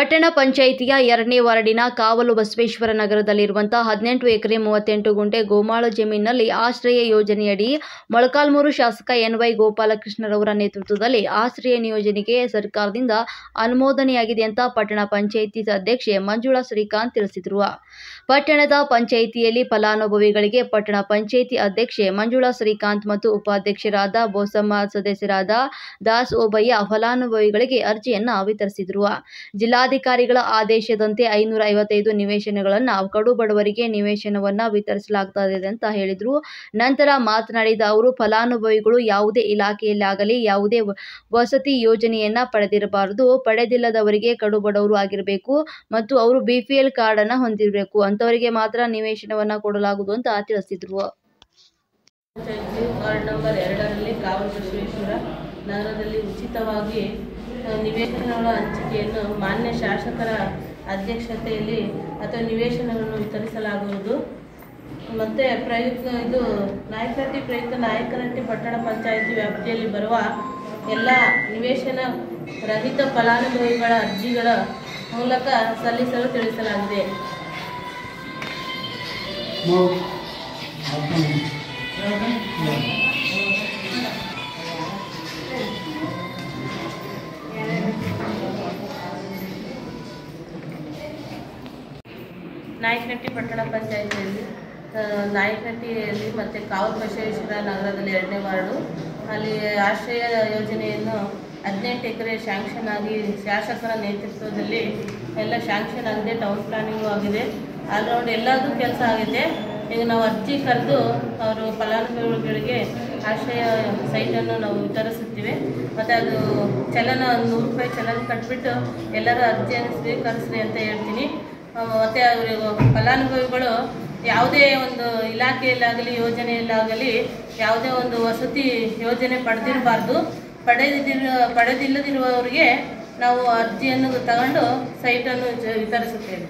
ಪಟ್ಟಣ ಪಂಚಾಯಿತಿಯ 2ನೇ ವಾರ್ಡಿನ ಕಾವಲು ಬಸವೇಶ್ವರ ನಗರದಲ್ಲಿರುವಂತಹ 18 ಎಕರೆ 38 ಗುಂಟೆ ಗೋಮಾಳ ಜಮೀನಿನಲ್ಲಿ ಆಶ್ರಯ ಯೋಜನೆಯಡಿ ಮೊಳಕಾಲ್ಮೂರು ಶಾಸಕ ಎನ್.ವೈ. ಗೋಪಾಲಕೃಷ್ಣರವರ ನೇತೃತ್ವದಲ್ಲಿ ಆಶ್ರಯ ಯೋಜನೆಗೆ ಸರ್ಕಾರದಿಂದ ಅನುಮೋದನೆಯಾಗಿದೆ ಅಂತ ಪಟ್ಟಣ ಪಂಚಾಯಿತಿ ಅಧ್ಯಕ್ಷೆ ಮಂಜುಳಾ ಶ್ರೀಕಾಂತ್ ತಿಳಿಸಿದರು. ಪಟ್ಟಣದ ಪಂಚಾಯಿತಿಯಲ್ಲಿ ಫಲಾನುಭವಿಗಳಿಗೆ ಪಟ್ಟಣ ಪಂಚಾಯಿತಿ ಅಧ್ಯಕ್ಷೆ ಮಂಜುಳಾ ಶ್ರೀಕಾಂತ್ ಮತ್ತು ಉಪಾಧ್ಯಕ್ಷರಾದ ಬೋಸಮ್ಮ, ಸದಸ್ಯರಾದ ದಾಸ್ ಓಬಯ್ಯ ಫಲಾನುಭವಿಗಳಿಗೆ ಅರ್ಜಿಯನ್ನು ವಿತರಿಸಿದರು. ಜಿಲ್ಲಾಧಿಕಾರಿಗಳ ಆದೇಶದಂತೆ 555 ನಿವೇಶನಗಳನ್ನು ಕಡು ಬಡವರಿಗೆ ನಿವೇಶನವನ್ನು ವಿತರಿಸಲಾಗುತ್ತದೆ ಅಂತ ಹೇಳಿದರು. ನಂತರ ಮಾತನಾಡಿದ ಅವರು, ಫಲಾನುಭವಿಗಳು ಯಾವುದೇ ಇಲಾಖೆಯಲ್ಲಾಗಲಿ ಯಾವುದೇ ವಸತಿ ಯೋಜನೆಯನ್ನು ಪಡೆದಿರಬಾರದು. ಪಡೆದಿಲ್ಲದವರಿಗೆ ಕಡು ಬಡವರು ಆಗಿರಬೇಕು ಮತ್ತು ಅವರು BPL ಕಾರ್ಡ್ ಅನ್ನು ಹೊಂದಿರಬೇಕು. ಅಂತವರಿಗೆ ಮಾತ್ರ ನಿವೇಶನವನ್ನು ಕೊಡಲಾಗುವುದು ಅಂತ ತಿಳಿಸಿದರು. ವಾರ್ಡ್ ನಂಬರ್ 2ರಲ್ಲಿ ಕಾವಲು ಬಸವೇಶ್ವರ ನಗರದಲ್ಲಿ ಉಚಿತವಾಗಿ ನಿವೇಶನಗಳ ಹಂಚಿಕೆಯನ್ನು ಮಾನ್ಯ ಶಾಸಕರ ಅಧ್ಯಕ್ಷತೆಯಲ್ಲಿ ಅಥವಾ ನಿವೇಶನಗಳನ್ನು ವಿತರಿಸಲಾಗುವುದು. ಮತ್ತು ಇದು ನಾಯಕನಹಟ್ಟಿ ಪ್ರಯುಕ್ತ ನಾಯಕನಹಟ್ಟಿ ಪಟ್ಟಣ ಪಂಚಾಯಿತಿ ವ್ಯಾಪ್ತಿಯಲ್ಲಿ ಬರುವ ಎಲ್ಲ ನಿವೇಶನ ರಹಿತ ಫಲಾನುಭವಿಗಳ ಅರ್ಜಿಗಳ ಮೂಲಕ ಸಲ್ಲಿಸಲು ತಿಳಿಸಲಾಗಿದೆ. ನಾಯಕನಹಟ್ಟಿ ಪಟ್ಟಣ ಪಂಚಾಯಿತಿಯಲ್ಲಿ ನಾಯಕನಹಟ್ಟಿಯಲ್ಲಿ ಮತ್ತು ಕಾವಲು ಬಸವೇಶ್ವರ ನಗರದಲ್ಲಿ 2ನೇ ವಾರ್ಡು ಅಲ್ಲಿ ಆಶ್ರಯ ಯೋಜನೆಯನ್ನು 18 ಎಕರೆ ಶಾಂಕ್ಷನ್ ಆಗಿ ಶಾಸಕರ ನೇತೃತ್ವದಲ್ಲಿ ಎಲ್ಲ ಶಾಂಕ್ಷನ್ ಆಗಿದೆ. ಟೌನ್ ಪ್ಲಾನಿಂಗು ಆಗಿದೆ. ಆಲ್ರೌಂಡ್ ಎಲ್ಲದೂ ಕೆಲಸ ಆಗಿದೆ. ಈಗ ನಾವು ಅರ್ಜಿ ಕರೆದು ಅವರು ಫಲಾನುಭವಿಗಳಿಗೆ ಆಶ್ರಯ ಸೈಟನ್ನು ನಾವು ವಿತರಿಸುತ್ತೀವಿ. ಮತ್ತು ಅದು ಚಲನ 100 ರೂಪಾಯಿ ಚಲನ ಕಟ್ಬಿಟ್ಟು ಎಲ್ಲರೂ ಅರ್ಜಿಯನ್ನು ಸ್ವೀಕರಿಸ್ರಿ ಅಂತ ಹೇಳ್ತೀನಿ. ಮತ್ತು ಅವರಿಗೂ ಫಲಾನುಭವಿಗಳು ಯಾವುದೇ ಒಂದು ಇಲಾಖೆಯಲ್ಲಾಗಲಿ ಯೋಜನೆಯಲ್ಲಾಗಲಿ ಯಾವುದೇ ಒಂದು ವಸತಿ ಯೋಜನೆ ಪಡೆದಿರಬಾರ್ದು. ಪಡೆದಿಲ್ಲದಿರುವವರಿಗೆ ನಾವು ಅರ್ಜಿಯನ್ನು ತಗೊಂಡು ಸೈಟನ್ನು ವಿತರಿಸುತ್ತೇವೆ.